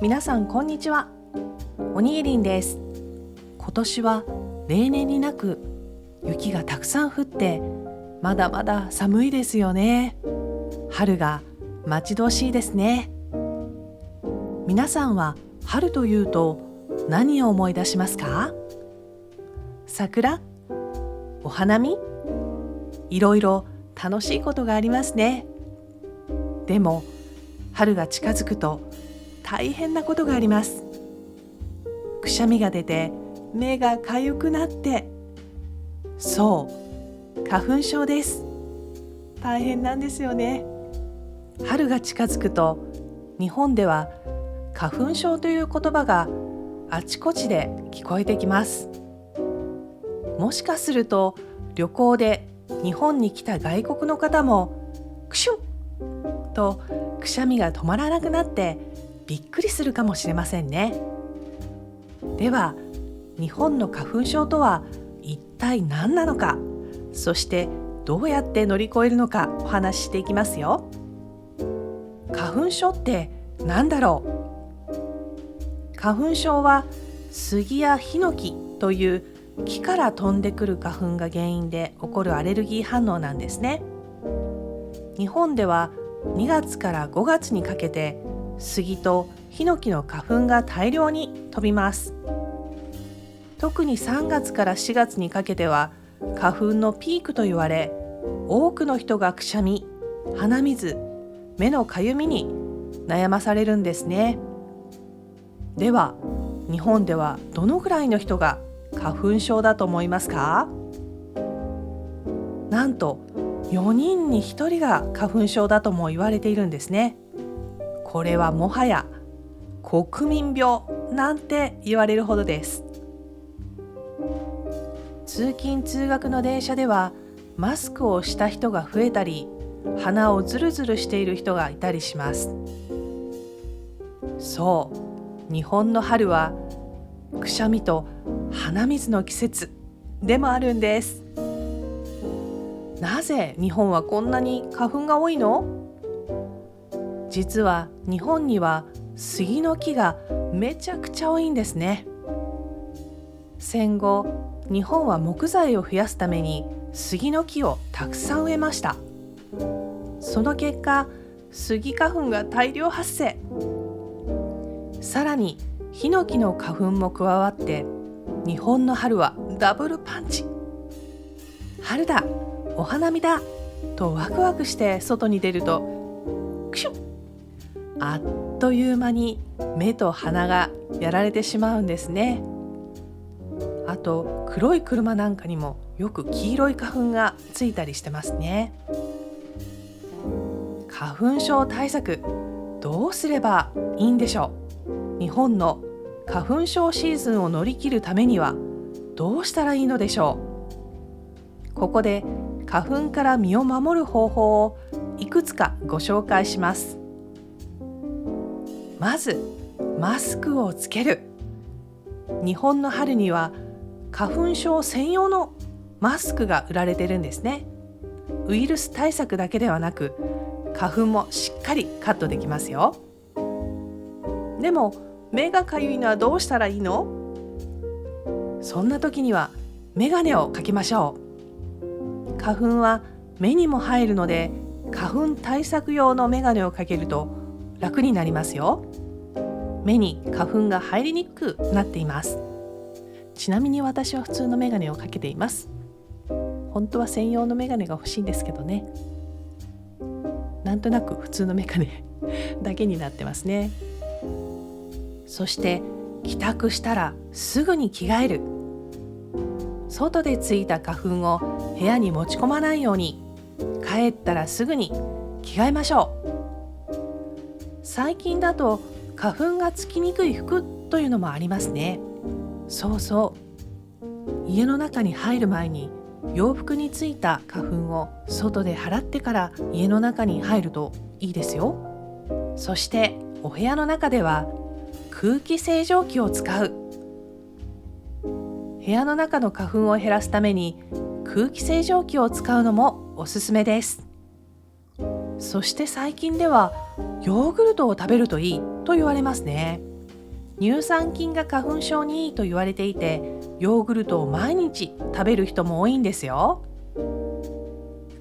皆さんこんにちは。おにぎりんです。今年は例年になく雪がたくさん降ってまだまだ寒いですよね。春が待ち遠しいですね。皆さんは春というと何を思い出しますか？桜？お花見？いろいろ楽しいことがありますね。でも春が近づくと大変なことがあります。くしゃみが出て目がかゆくなって、そう花粉症です。大変なんですよね。春が近づくと日本では花粉症という言葉があちこちで聞こえてきます。もしかすると旅行で日本に来た外国の方もクシュンとくしゃみが止まらなくなってびっくりするかもしれませんね。では日本の花粉症とは一体何なのか、そしてどうやって乗り越えるのかお話ししていきますよ。花粉症って何だろう？花粉症は杉やヒノキという木から飛んでくる花粉が原因で起こるアレルギー反応なんですね。日本では2月から5月にかけて杉とヒノキの花粉が大量に飛びます。特に3月から4月にかけては花粉のピークと言われ、多くの人がくしゃみ、鼻水、目のかゆみに悩まされるんですね。では日本ではどのくらいの人が花粉症だと思いますか？なんと4人に1人が花粉症だとも言われているんですね。これはもはや国民病なんて言われるほどです。通勤通学の電車ではマスクをした人が増えたり、鼻をズルズルしている人がいたりします。そう、日本の春はくしゃみと鼻水の季節でもあるんです。なぜ日本はこんなに花粉が多いの？実は日本には杉の木がめちゃくちゃ多いんですね。戦後、日本は木材を増やすために杉の木をたくさん植えました。その結果、杉花粉が大量発生。さらにヒノキの花粉も加わって、日本の春はダブルパンチ。春だ、お花見だとワクワクして外に出ると、クシュッ、あっという間に目と鼻がやられてしまうんですね。あと黒い車なんかにもよく黄色い花粉がついたりしてますね。花粉症対策、どうすればいいんでしょう？日本の花粉症シーズンを乗り切るためにはどうしたらいいのでしょう？ここで花粉から身を守る方法をいくつかご紹介します。まずマスクをつける。日本の春には花粉症専用のマスクが売られてるんですね。ウイルス対策だけではなく花粉もしっかりカットできますよ。でも目がかゆいのはどうしたらいいの？そんな時にはメガネをかけましょう。花粉は目にも入るので、花粉対策用のメガネをかけると楽になりますよ。目に花粉が入りにくくなっています。ちなみに私は普通のメガネをかけています。本当は専用のメガネが欲しいんですけどね。なんとなく普通のメガネだけになってますね。そして帰宅したらすぐに着替える。外でついた花粉を部屋に持ち込まないように、帰ったらすぐに着替えましょう。最近だと花粉がつきにくい服というのもありますね。そうそう、家の中に入る前に洋服についた花粉を外で払ってから家の中に入るといいですよ。そしてお部屋の中では空気清浄機を使う。部屋の中の花粉を減らすために空気清浄機を使うのもおすすめです。そして最近ではヨーグルトを食べるといいと言われますね。乳酸菌が花粉症にいいと言われていて、ヨーグルトを毎日食べる人も多いんですよ。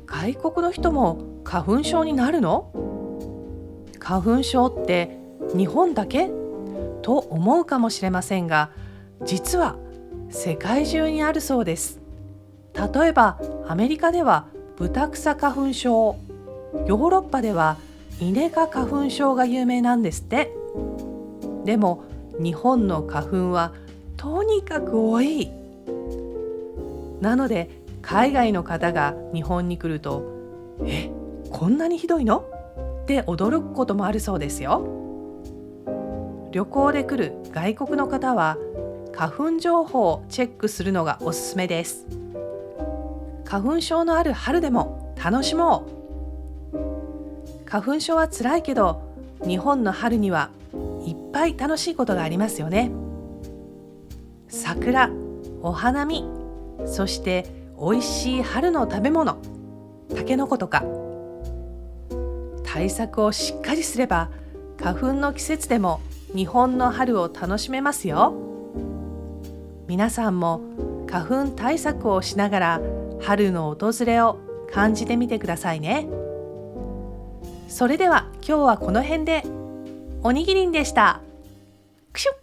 外国の人も花粉症になるの？花粉症って日本だけと思うかもしれませんが、実は世界中にあるそうです。例えばアメリカではブタクサ花粉症、ヨーロッパではイネ科花粉症が有名なんですって。でも日本の花粉はとにかく多い。なので海外の方が日本に来ると、こんなにひどいの？って驚くこともあるそうですよ。旅行で来る外国の方は花粉情報をチェックするのがおすすめです。花粉症のある春でも楽しもう。花粉症は辛いけど、日本の春にはいっぱい楽しいことがありますよね。桜、お花見、そしておいしい春の食べ物、タケノコとか。対策をしっかりすれば、花粉の季節でも日本の春を楽しめますよ。皆さんも花粉対策をしながら春の訪れを感じてみてくださいね。それでは今日はこの辺で。おにぎりんでした。くしゅっ。